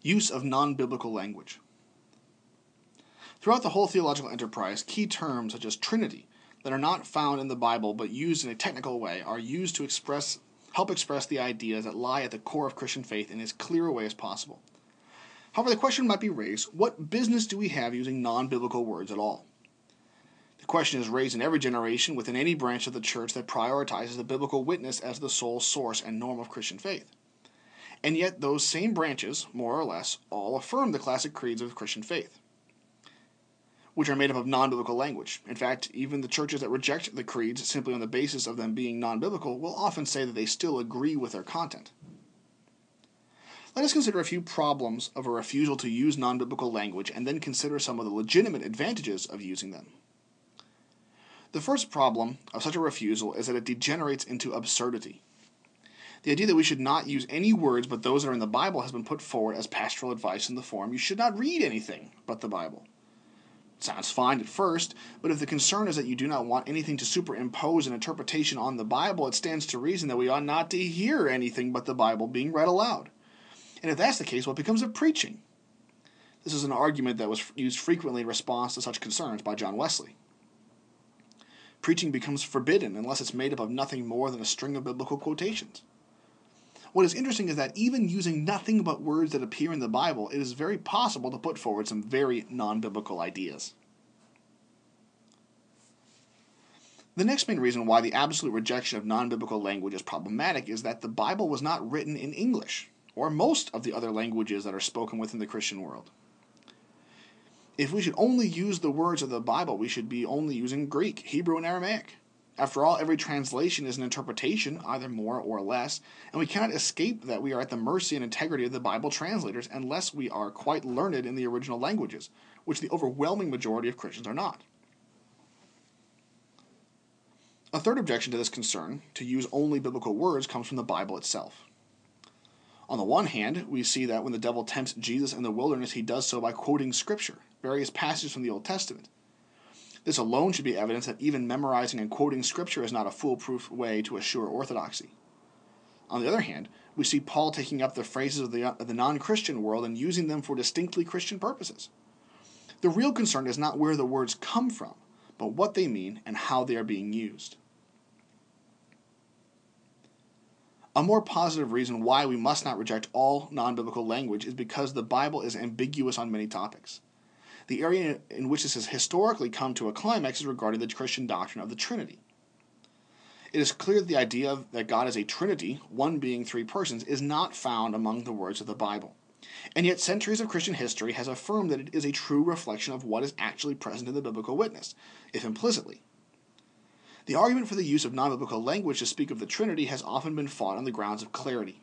Use of non-biblical language. Throughout the whole theological enterprise, key terms such as Trinity that are not found in the Bible but used in a technical way are used to help express the ideas that lie at the core of Christian faith in as clear a way as possible. However, the question might be raised, what business do we have using non-biblical words at all? The question is raised in every generation within any branch of the church that prioritizes the biblical witness as the sole source and norm of Christian faith. And yet those same branches, more or less, all affirm the classic creeds of Christian faith, which are made up of non-biblical language. In fact, even the churches that reject the creeds simply on the basis of them being non-biblical will often say that they still agree with their content. Let us consider a few problems of a refusal to use non-biblical language and then consider some of the legitimate advantages of using them. The first problem of such a refusal is that it degenerates into absurdity. The idea that we should not use any words but those that are in the Bible has been put forward as pastoral advice in the form, you should not read anything but the Bible. It sounds fine at first, but if the concern is that you do not want anything to superimpose an interpretation on the Bible, it stands to reason that we ought not to hear anything but the Bible being read aloud. And if that's the case, what becomes of preaching? This is an argument that was used frequently in response to such concerns by John Wesley. Preaching becomes forbidden unless it's made up of nothing more than a string of biblical quotations. What is interesting is that even using nothing but words that appear in the Bible, it is very possible to put forward some very non-biblical ideas. The next main reason why the absolute rejection of non-biblical language is problematic is that the Bible was not written in English, or most of the other languages that are spoken within the Christian world. If we should only use the words of the Bible, we should be only using Greek, Hebrew, and Aramaic. After all, every translation is an interpretation, either more or less, and we cannot escape that we are at the mercy and integrity of the Bible translators unless we are quite learned in the original languages, which the overwhelming majority of Christians are not. A third objection to this concern, to use only biblical words, comes from the Bible itself. On the one hand, we see that when the devil tempts Jesus in the wilderness, he does so by quoting Scripture, various passages from the Old Testament. This alone should be evidence that even memorizing and quoting Scripture is not a foolproof way to assure orthodoxy. On the other hand, we see Paul taking up the phrases of the non-Christian world and using them for distinctly Christian purposes. The real concern is not where the words come from, but what they mean and how they are being used. A more positive reason why we must not reject all non-biblical language is because the Bible is ambiguous on many topics. The area in which this has historically come to a climax is regarding the Christian doctrine of the Trinity. It is clear that the idea that God is a Trinity, one being three persons, is not found among the words of the Bible. And yet centuries of Christian history has affirmed that it is a true reflection of what is actually present in the biblical witness, if implicitly. The argument for the use of non-biblical language to speak of the Trinity has often been fought on the grounds of clarity.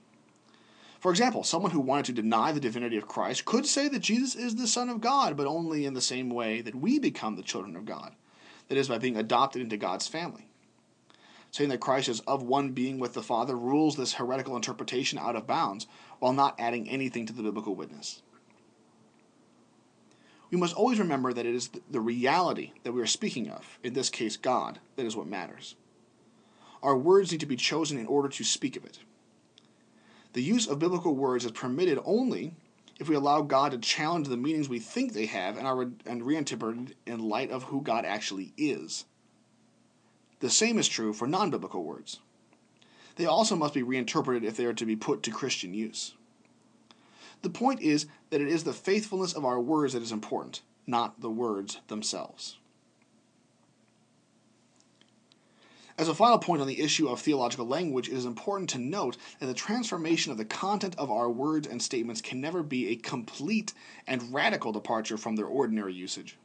For example, someone who wanted to deny the divinity of Christ could say that Jesus is the Son of God, but only in the same way that we become the children of God, that is, by being adopted into God's family. Saying that Christ is of one being with the Father rules this heretical interpretation out of bounds, while not adding anything to the biblical witness. We must always remember that it is the reality that we are speaking of, in this case God, that is what matters. Our words need to be chosen in order to speak of it. The use of biblical words is permitted only if we allow God to challenge the meanings we think they have and are reinterpreted in light of who God actually is. The same is true for non-biblical words. They also must be reinterpreted if they are to be put to Christian use. The point is that it is the faithfulness of our words that is important, not the words themselves. As a final point on the issue of theological language, it is important to note that the transformation of the content of our words and statements can never be a complete and radical departure from their ordinary usage.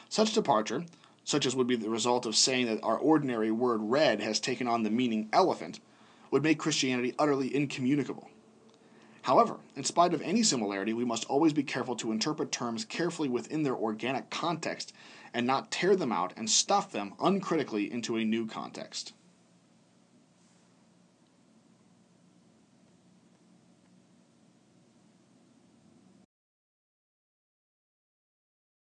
Such departure, such as would be the result of saying that our ordinary word red has taken on the meaning elephant, would make Christianity utterly incommunicable. However, in spite of any similarity, we must always be careful to interpret terms carefully within their organic context and not tear them out and stuff them uncritically into a new context.